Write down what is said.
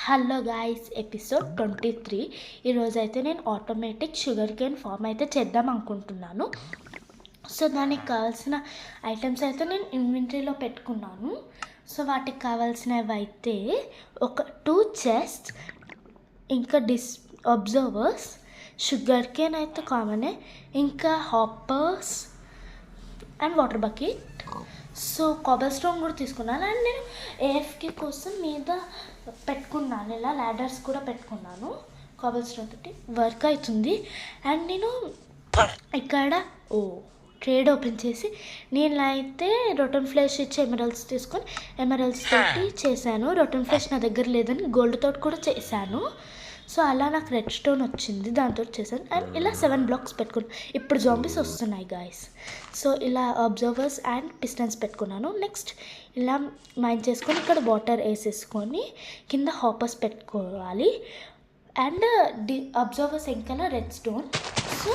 Hello guys, episode 23. ఈరోజైతే నేను automatic sugar cane form అయితే చేద్దాం అనుకుంటున్నాను. సో దానికి కావాల్సిన ఐటమ్స్ అయితే నేను ఇన్వెంటరీలో పెట్టుకున్నాను. సో వాటికి కావాల్సినవి అయితే ఒక 2 చెస్ట్, ఇంకా అబ్జర్వర్స్, షుగర్ కేన్ అయితే కామనే, ఇంకా hoppers and water bucket. So cobble stone కూడా తీసుకున్నాను. అండ్ నేను ఏఎఫ్కే కోసం మీద పెట్టుకున్నాను, ఇలా ల్యాడర్స్ కూడా పెట్టుకున్నాను. కాబల్ స్టోన్ తోటి వర్క్ అవుతుంది. అండ్ నేను ఇక్కడ ట్రేడ్ ఓపెన్ చేసి నేను అయితే రొటన్ ఫ్లెష్ ఇచ్చి ఎమరల్స్ తీసుకొని ఎమరల్స్ తోటి చేశాను. రొటన్ ఫ్లెష్ నా దగ్గర లేదని గోల్డ్ తోటి కూడా చేశాను. సో అలా నాకు రెడ్ స్టోన్ వచ్చింది, దాంతో చేశాను. అండ్ ఇలా 7 బ్లాక్స్ పెట్టుకున్నాను. ఇప్పుడు జాంబీస్ వస్తున్నాయి గాయస్. సో ఇలా అబ్జర్వర్స్ అండ్ పిస్టన్స్ పెట్టుకున్నాను. నెక్స్ట్ ఇలా మైండ్ చేసుకొని ఇక్కడ వాటర్ వేసేసుకొని కింద హాపర్స్ పెట్టుకోవాలి. అండ్ అబ్జర్వర్స్ ఇంకా రెడ్ స్టోన్. సో